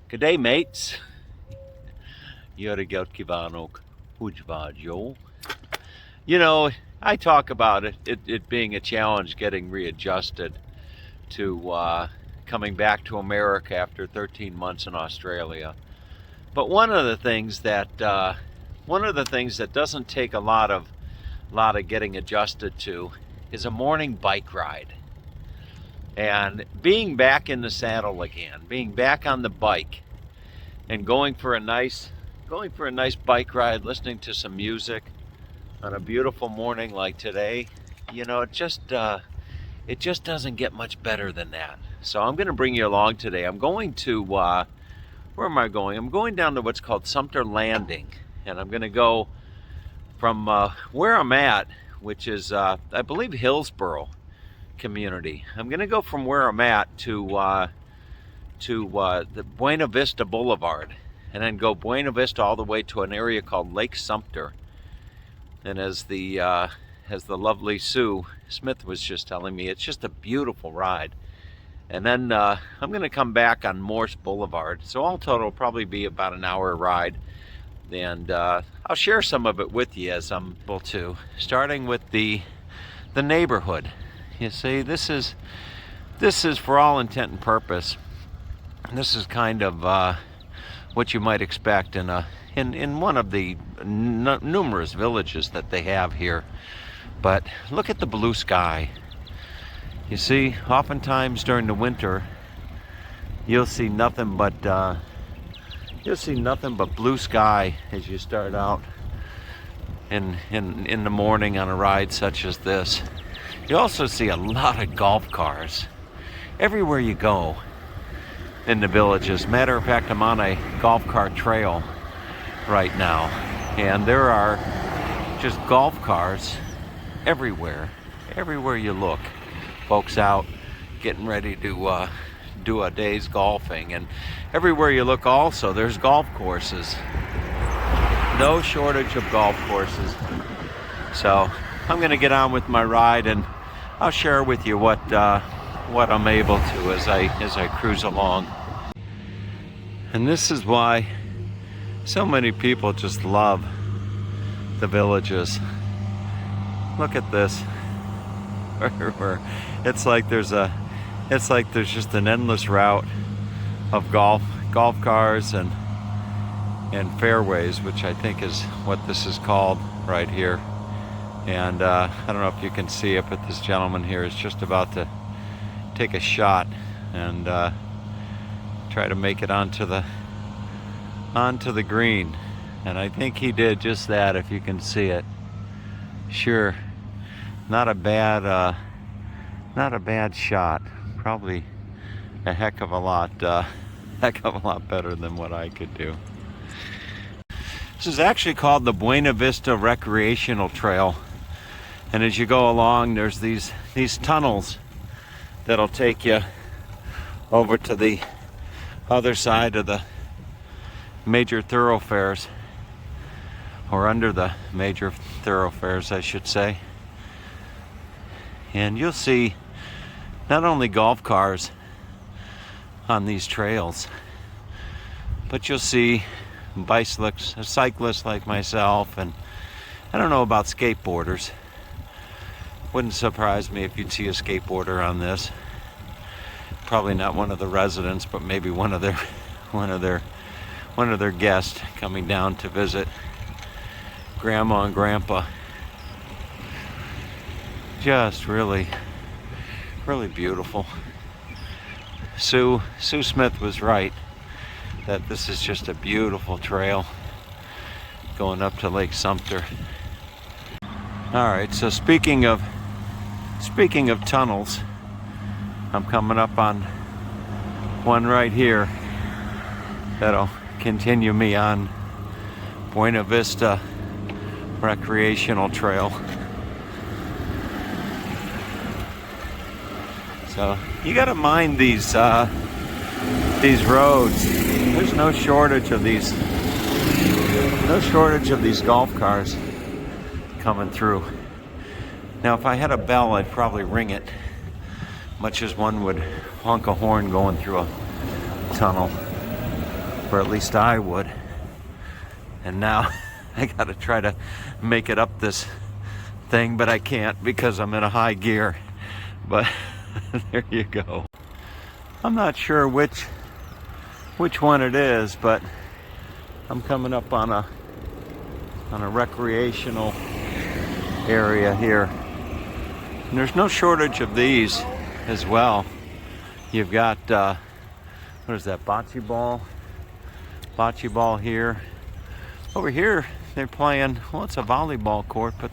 Good day, mates. Jöregelt kívánok, hogy vagy jó? You know, I talk about it being a challenge getting readjusted to coming back to America after 13 months in Australia. But one of the things that doesn't take a lot of getting adjusted to is a morning bike ride. And being back in the saddle again, being back on the bike and going for a nice bike ride, listening to some music on a beautiful morning like today, you know, it just doesn't get much better than that. So I'm going to bring you along today. I'm going to, where am I going? I'm going down to what's called Sumter Landing, and I'm going to go from where I'm at, which is, I believe, Hillsborough community. I'm going to go from where I'm at to the Buena Vista Boulevard, and then go Buena Vista all the way to an area called Lake Sumter. And as the lovely Sue Smith was just telling me, it's just a beautiful ride. And then I'm going to come back on Morse Boulevard. So all total will probably be about an hour ride. And I'll share some of it with you as I'm able to. Starting with the neighborhood. You see, this is for all intent and purpose, this is kind of what you might expect in one of the numerous villages that they have here. But look at the blue sky. You see, oftentimes during the winter, you'll see nothing but blue sky as you start out in the morning on a ride such as this. You also see a lot of golf cars everywhere you go in the villages. Matter of fact, I'm on a golf cart trail right now, and there are just golf cars everywhere you look. Folks out getting ready to do a day's golfing, and everywhere you look also there's golf courses. No shortage of golf courses. So I'm going to get on with my ride, and I'll share with you what I'm able to as I cruise along. And this is why so many people just love the villages. Look at this. It's like there's just an endless route of golf cars and fairways, which I think is what this is called right here. And I don't know if you can see it, but this gentleman here is just about to take a shot and try to make it onto the green. And I think he did just that, if you can see it. Sure, not a bad shot. Probably a heck of a lot better than what I could do. This is actually called the Buena Vista Recreational Trail. And as you go along, there's these tunnels that'll take you over to the other side of the major thoroughfares, or under the major thoroughfares, I should say. And you'll see not only golf cars on these trails, but you'll see cyclists like myself, and I don't know about skateboarders. Wouldn't surprise me if you'd see a skateboarder on this. Probably not one of the residents, but maybe one of their guests coming down to visit Grandma and Grandpa. Just really beautiful. Sue Smith was right that this is just a beautiful trail going up to Lake Sumter. All right, so speaking of tunnels, I'm coming up on one right here that'll continue me on Buena Vista Recreational Trail. So you got to mind these roads. There's no shortage of these golf cars coming through. Now, if I had a bell, I'd probably ring it, much as one would honk a horn going through a tunnel. or at least I would. And now I gotta try to make it up this thing, but I can't because I'm in a high gear. But there you go. I'm not sure which one it is, but I'm coming up on a recreational area here. And there's no shortage of these as well. You've got what is that, bocce ball here. Over here they're playing, well, it's a volleyball court, but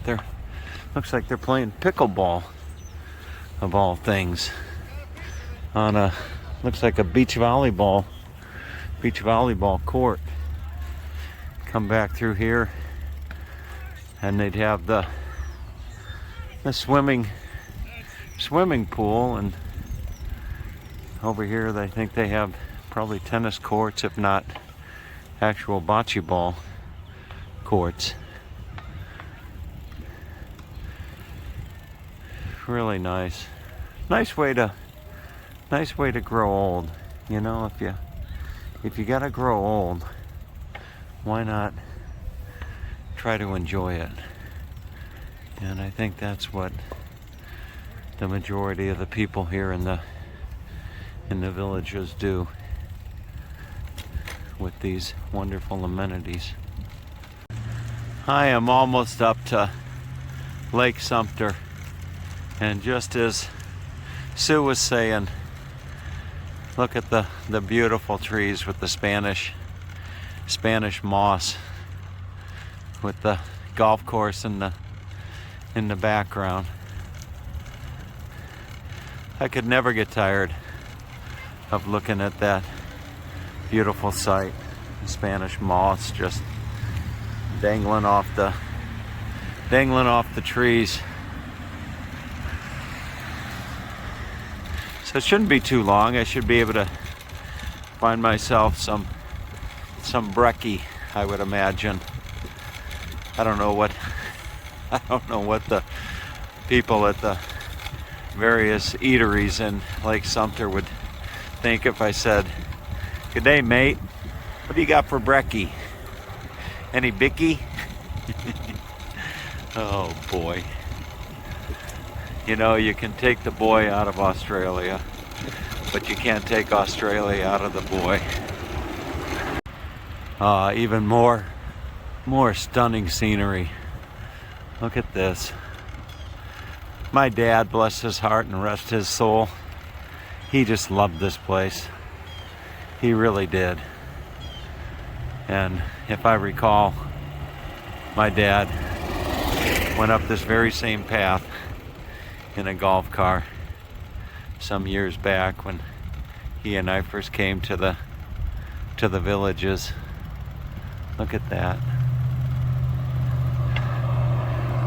looks like they're playing pickleball of all things on a, looks like a beach volleyball court. Come back through here and they'd have the swimming pool, and over here I think they have probably tennis courts, if not actual bocce ball courts. Really nice. Nice way to grow old. You know, if you gotta grow old, why not try to enjoy it? And I think that's what the majority of the people here in the villages do with these wonderful amenities. I am almost up to Lake Sumter, and just as Sue was saying, look at the beautiful trees with the Spanish moss, with the golf course in the background. I could never get tired of looking at that beautiful sight. The Spanish moss just dangling off the trees. So it shouldn't be too long. I should be able to find myself some brekkie, I would imagine. I don't know what the people at the various eateries in Lake Sumter would think if I said, "Good day, mate. What do you got for brekkie? Any bicky?" Oh boy. You know, you can take the boy out of Australia, but you can't take Australia out of the boy. Even more stunning scenery. Look at this. My dad, bless his heart and rest his soul, he just loved this place. He really did. And if I recall, my dad went up this very same path in a golf car some years back when he and I first came to the villages. Look at that.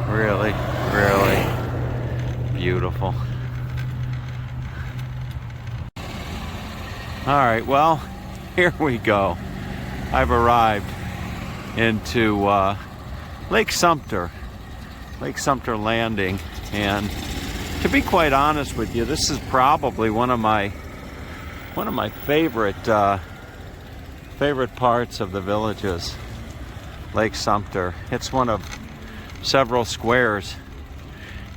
Really, really beautiful. All right, well, here we go. I've arrived into Lake Sumter Landing, and to be quite honest with you, this is probably one of my favorite parts of the villages. Lake Sumter. It's one of several squares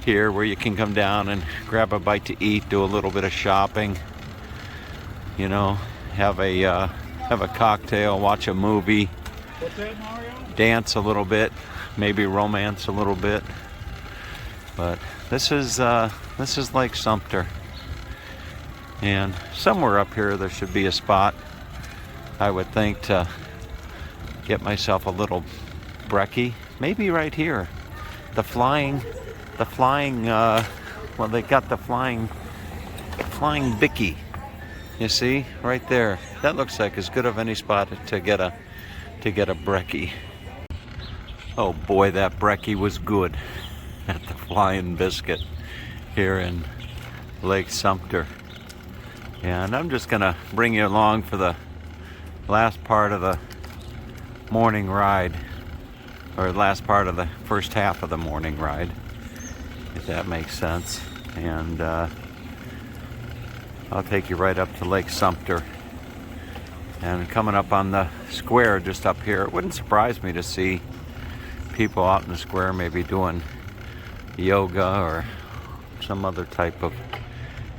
here where you can come down and grab a bite to eat, do a little bit of shopping, you know, have a cocktail, watch a movie, dance a little bit, maybe romance a little bit. But this is Lake Sumter, and somewhere up here there should be a spot, I would think, to get myself a little brekkie. Maybe right here. The flying well, they got the flying bicky. You see, right there. That looks like as good of any spot to get a brekkie. Oh boy, that brekkie was good at the Flying Biscuit here in Lake Sumter. And I'm just gonna bring you along for the last part of the morning ride, or last part of the first half of the morning ride, if that makes sense. And I'll take you right up to Lake Sumter And coming up on the square just up here, it wouldn't surprise me to see people out in the square maybe doing yoga or some other type of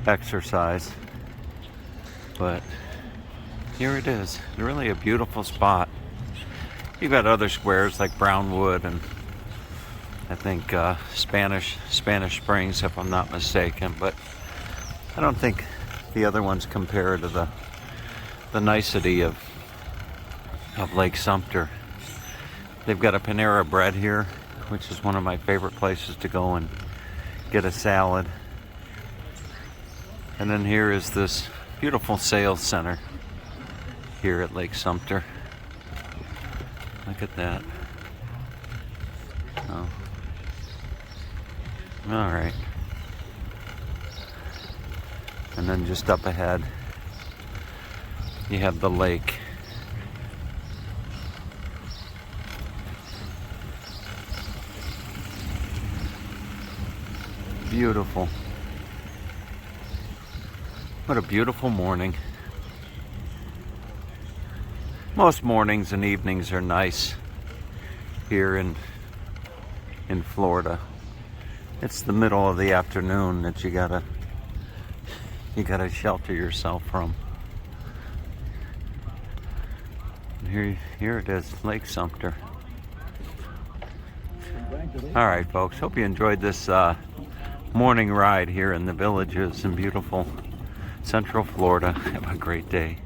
exercise. But here it is. It's really a beautiful spot. You've got other squares like Brownwood and I think Spanish Springs, if I'm not mistaken, but I don't think the other ones compare to the nicety of Lake Sumter. They've got a Panera Bread here, which is one of my favorite places to go and get a salad. And then here is this beautiful sales center here at Lake Sumter. Look at that. Oh. All right. And then just up ahead, you have the lake. Beautiful. What a beautiful morning. Most mornings and evenings are nice here in Florida. It's the middle of the afternoon that you gotta shelter yourself from. And here it is, Lake Sumter. All right, folks. Hope you enjoyed this morning ride here in the villages in beautiful Central Florida. Have a great day.